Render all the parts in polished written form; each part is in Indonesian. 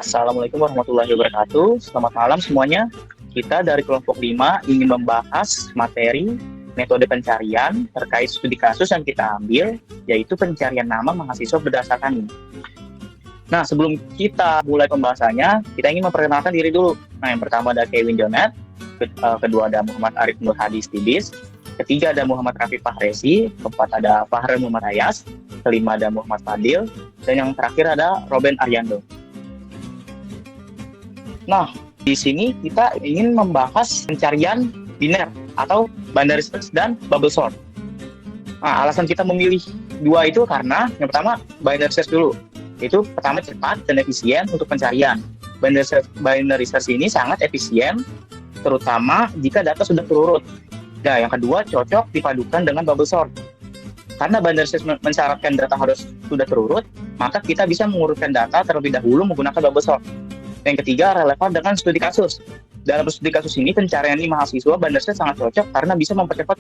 Assalamualaikum warahmatullahi wabarakatuh. Selamat malam semuanya. Kita dari kelompok 5 ingin membahas materi metode pencarian terkait studi kasus yang kita ambil, yaitu pencarian nama mahasiswa berdasarkan NIM. Nah, sebelum kita mulai pembahasannya, kita ingin memperkenalkan diri dulu. Nah, yang pertama ada Kevin Jonet, kedua ada Muhammad Arif Nur Hadi Stibis, ketiga ada Muhammad Rafi Fahrezi, keempat ada Fahrel Muhammad Ayas, kelima ada Muhammad Fadil, dan yang terakhir ada Robin Ariando. Nah, di sini kita ingin membahas pencarian biner atau binary search dan bubble sort. Nah, alasan kita memilih dua itu karena yang pertama binary search dulu. Itu pertama cepat dan efisien untuk pencarian. Binary search ini sangat efisien terutama jika data sudah terurut. Nah, yang kedua cocok dipadukan dengan bubble sort. Karena binary search mensyaratkan data harus sudah terurut, maka kita bisa mengurutkan data terlebih dahulu menggunakan bubble sort. Yang ketiga, relevan dengan studi kasus. Dalam studi kasus ini, pencarian di mahasiswa binary search sangat cocok karena bisa mempercepat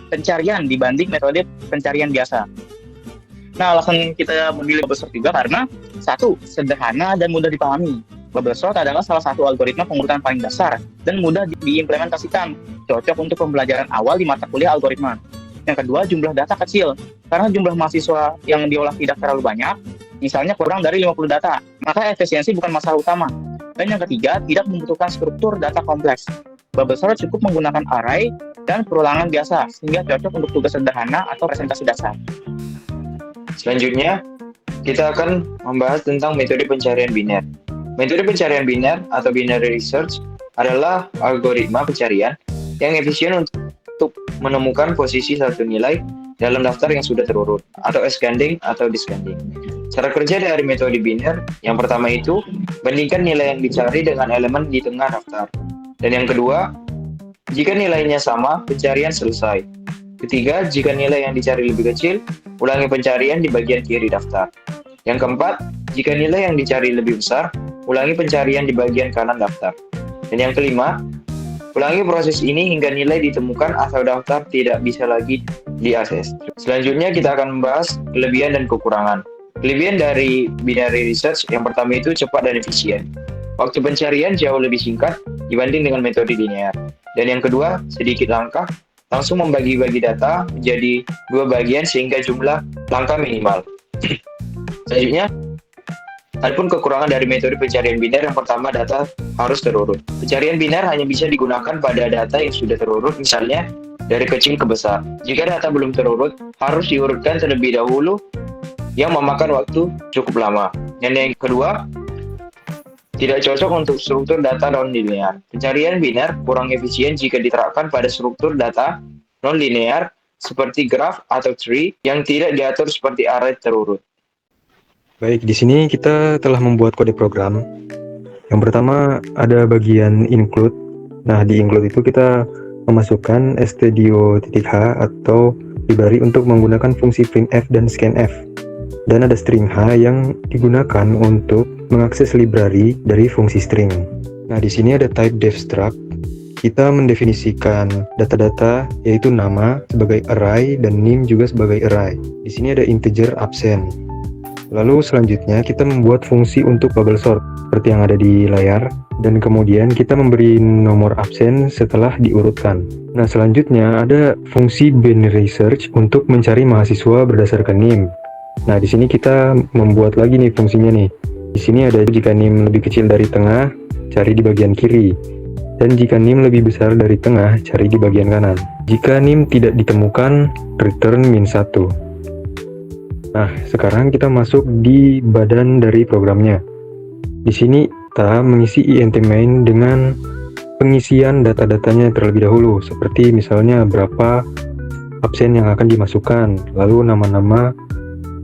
pencarian dibanding metode pencarian biasa. Nah, alasan kita memilih bubble sort juga karena satu, sederhana dan mudah dipahami. Bubble sort adalah salah satu algoritma pengurutan paling dasar dan mudah diimplementasikan, cocok untuk pembelajaran awal di mata kuliah algoritma. Yang kedua, jumlah data kecil. Karena jumlah mahasiswa yang diolah tidak terlalu banyak, misalnya kurang dari 50 data, maka efisiensi bukan masalah utama. Dan yang ketiga, tidak membutuhkan struktur data kompleks. Bubble sort cukup menggunakan array dan perulangan biasa, sehingga cocok untuk tugas sederhana atau presentasi dasar. Selanjutnya, kita akan membahas tentang metode pencarian biner. Metode pencarian biner atau binary search adalah algoritma pencarian yang efisien untuk menemukan posisi satu nilai dalam daftar yang sudah terurut, atau ascending atau descending. Cara kerja dari metode biner, yang pertama itu, bandingkan nilai yang dicari dengan elemen di tengah daftar. Dan yang kedua, jika nilainya sama, pencarian selesai. Ketiga, jika nilai yang dicari lebih kecil, ulangi pencarian di bagian kiri daftar. Yang keempat, jika nilai yang dicari lebih besar, ulangi pencarian di bagian kanan daftar. Dan yang kelima, ulangi proses ini hingga nilai ditemukan atau daftar tidak bisa lagi diakses. Selanjutnya kita akan membahas kelebihan dan kekurangan. Kelebihan dari binary research yang pertama itu cepat dan efisien. Waktu pencarian jauh lebih singkat dibanding dengan metode linear. Dan yang kedua, sedikit langkah, langsung membagi-bagi data menjadi dua bagian sehingga jumlah langkah minimal. Selanjutnya, adapun kekurangan dari metode pencarian biner yang pertama data harus terurut. Pencarian biner hanya bisa digunakan pada data yang sudah terurut, misalnya dari kecil ke besar. Jika data belum terurut, harus diurutkan terlebih dahulu yang memakan waktu cukup lama. Dan yang kedua, tidak cocok untuk struktur data non-linear. Pencarian biner kurang efisien jika diterapkan pada struktur data non-linear seperti graph atau tree yang tidak diatur seperti array terurut. Baik, di sini kita telah membuat kode program. Yang pertama ada bagian include. Nah, di include itu kita memasukkan stdio.h atau library untuk menggunakan fungsi printf dan scanf. Dan ada string h yang digunakan untuk mengakses library dari fungsi string. Nah, di sini ada type def struct. Kita mendefinisikan data-data yaitu nama sebagai array dan name juga sebagai array. Di sini ada integer absen. Lalu selanjutnya kita membuat fungsi untuk bubble sort seperti yang ada di layar, dan kemudian kita memberi nomor absen setelah diurutkan. Nah, selanjutnya ada fungsi binary search untuk mencari mahasiswa berdasarkan NIM. Nah, di sini kita membuat lagi nih fungsinya nih. Di sini ada jika NIM lebih kecil dari tengah, cari di bagian kiri. Dan jika NIM lebih besar dari tengah, cari di bagian kanan. Jika NIM tidak ditemukan, return -1. Nah, sekarang kita masuk di badan dari programnya. Di sini kita mengisi int main dengan pengisian data-datanya terlebih dahulu, seperti misalnya berapa absen yang akan dimasukkan, lalu nama-nama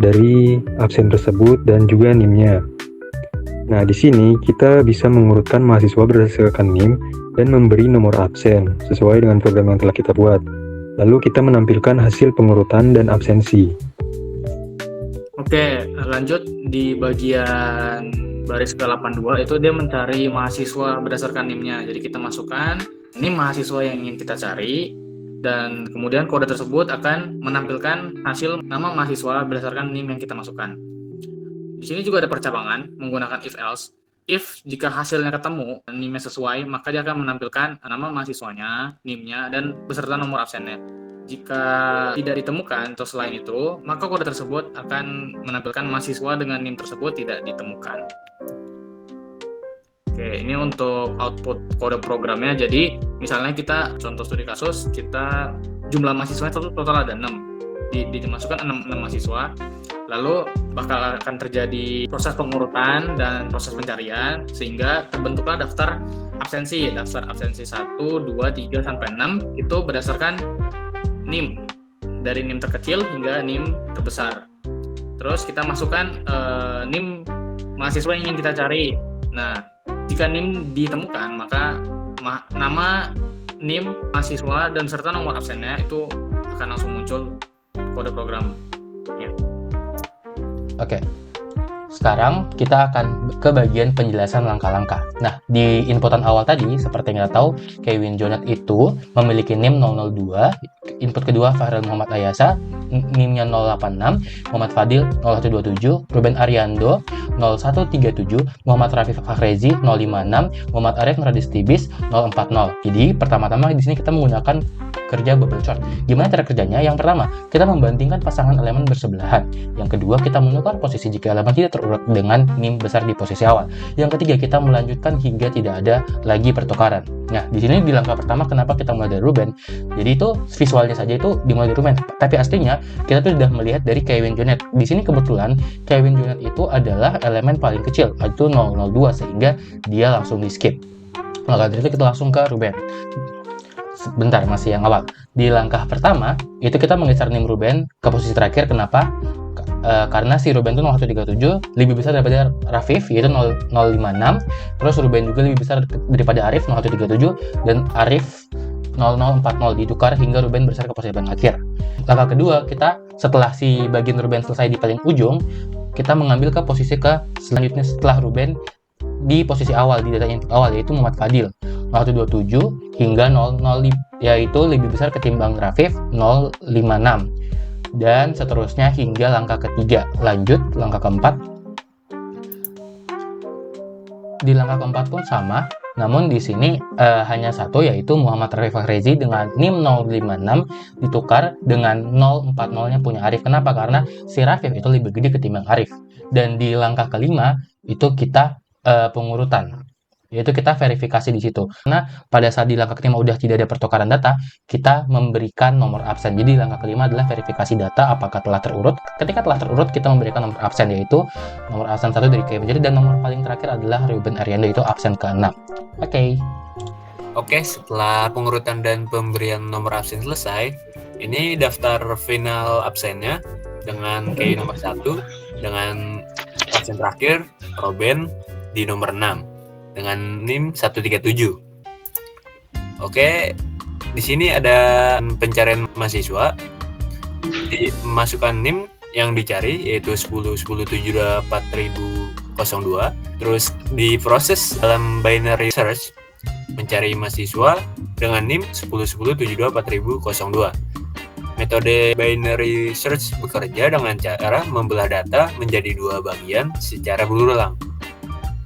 dari absen tersebut dan juga NIM-nya. Nah, di sini kita bisa mengurutkan mahasiswa berdasarkan NIM dan memberi nomor absen sesuai dengan program yang telah kita buat. Lalu kita menampilkan hasil pengurutan dan absensi. Oke, lanjut di bagian baris ke-82 itu dia mencari mahasiswa berdasarkan NIM-nya. Jadi kita masukkan NIM mahasiswa yang ingin kita cari, dan kemudian kode tersebut akan menampilkan hasil nama mahasiswa berdasarkan NIM yang kita masukkan. Di sini juga ada percabangan menggunakan if else. if jika hasilnya ketemu, NIM-nya sesuai, maka dia akan menampilkan nama mahasiswanya, NIM-nya, dan beserta nomor absennya. Jika tidak ditemukan atau selain itu, maka kode tersebut akan menampilkan mahasiswa dengan NIM tersebut tidak ditemukan. Oke, ini untuk output kode programnya. Jadi, misalnya kita contoh studi kasus, kita jumlah mahasiswa total ada 6. Dimasukkan 6 mahasiswa. Lalu bakal akan terjadi proses pengurutan dan proses pencarian sehingga terbentuklah daftar absensi 1, 2, 3 sampai 6 itu berdasarkan NIM dari NIM terkecil hingga NIM terbesar. Terus kita masukkan NIM mahasiswa yang ingin kita cari. Nah, jika NIM ditemukan maka nama NIM mahasiswa dan serta nomor absennya itu akan langsung muncul kode program. Ya. Oke, sekarang kita akan ke bagian penjelasan langkah-langkah. Nah, di inputan awal tadi, seperti yang kita tahu, Kevin Jonet itu memiliki NIM 002, input kedua Fahril Muhammad Ayasa, NIM-nya 086, Muhammad Fadil 0127, Ruben Ariando 0137, Muhammad Rafi Fahrezi 056, Muhammad Arif Nuradistibis 040. Jadi, pertama-tama di sini kita menggunakan kerja bubble chart. Gimana cara kerjanya? Yang pertama, kita membandingkan pasangan elemen bersebelahan. Yang kedua, kita menukar posisi jika elemen tidak terurut dengan NIM besar di posisi awal. Yang ketiga, kita melanjutkan hingga tidak ada lagi pertukaran. Nah, di sini di langkah pertama kenapa kita mulai dari Ruben? Jadi itu visualnya saja itu dimulai dari Ruben. Tapi aslinya kita tuh sudah melihat dari Kevin Jonet. Di sini kebetulan Kevin Jonet itu adalah elemen paling kecil, yaitu 002 sehingga dia langsung di skip. Maka dari itu kita langsung ke Ruben. Bentar, masih yang awal. Di langkah pertama, itu kita menggeser NIM Ruben ke posisi terakhir. Kenapa? Karena si Ruben itu 0137 lebih besar daripada Rafif, yaitu 056. Terus Ruben juga lebih besar daripada Arif, 0137. Dan Arif 0040 ditukar hingga Ruben besar ke posisi paling akhir. Langkah kedua, kita setelah si bagian Ruben selesai di paling ujung, kita mengambil ke posisi ke selanjutnya setelah Ruben di posisi awal, di data input awal, yaitu Muhammad Fadil 0127 hingga 00, yaitu lebih besar ketimbang Rafif 056, dan seterusnya hingga langkah ketiga. Lanjut langkah keempat. Di langkah keempat pun sama, namun di sini hanya satu, yaitu Muhammad Rafi Fahrezi dengan NIM 056 ditukar dengan 040-nya punya Arif. Kenapa? Karena si Rafif itu lebih gede ketimbang Arif. Dan di langkah kelima itu kita pengurutan, yaitu kita verifikasi di situ. Karena pada saat di langkah kelima udah tidak ada pertukaran data, kita memberikan nomor absen. Jadi langkah kelima adalah verifikasi data apakah telah terurut. Ketika telah terurut, kita memberikan nomor absen, yaitu nomor absen 1 dari Kevin Jonet, dan nomor paling terakhir adalah Ruben Ariando, yaitu absen ke-6. Oke, setelah pengurutan dan pemberian nomor absen selesai, ini daftar final absennya dengan K nomor 1, dengan absen terakhir Ruben di nomor 6 dengan NIM 137. Oke, di sini ada pencarian mahasiswa. Dimasukkan NIM yang dicari yaitu 10.10.7.4002. Terus diproses dalam binary search mencari mahasiswa dengan NIM 10.10.7.4002. Metode binary search bekerja dengan cara membelah data menjadi dua bagian secara berulang.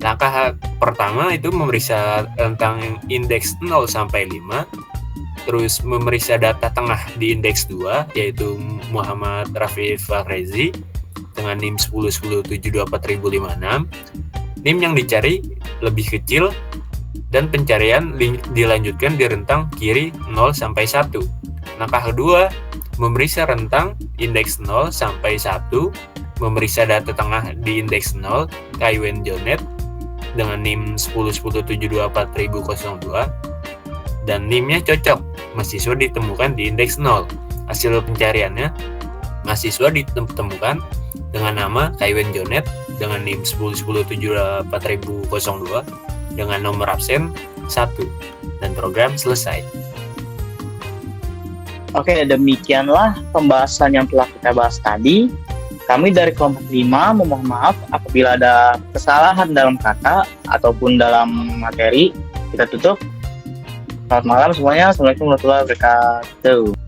Langkah pertama itu memeriksa tentang indeks 0 sampai 5, terus memeriksa data tengah di indeks 2 yaitu Muhammad Rafi Fahrezi dengan NIM 10.10.7.4056. NIM yang dicari lebih kecil dan pencarian dilanjutkan di rentang kiri 0 sampai 1. Langkah kedua, memeriksa rentang indeks 0 sampai 1, memeriksa data tengah di indeks 0 Kevin Jonet dengan NIM 10.10.7.4002 dan NIM-nya cocok, mahasiswa ditemukan di indeks 0. Hasil pencariannya, mahasiswa ditemukan dengan nama Kevin Jonet dengan NIM 10.10.7.4002 dengan nomor absen 1 dan program selesai. Oke, demikianlah pembahasan yang telah kita bahas tadi. Kami dari kelompok 5 memohon maaf apabila ada kesalahan dalam kata ataupun dalam materi. Kita tutup. Selamat malam semuanya. Assalamualaikum warahmatullahi wabarakatuh.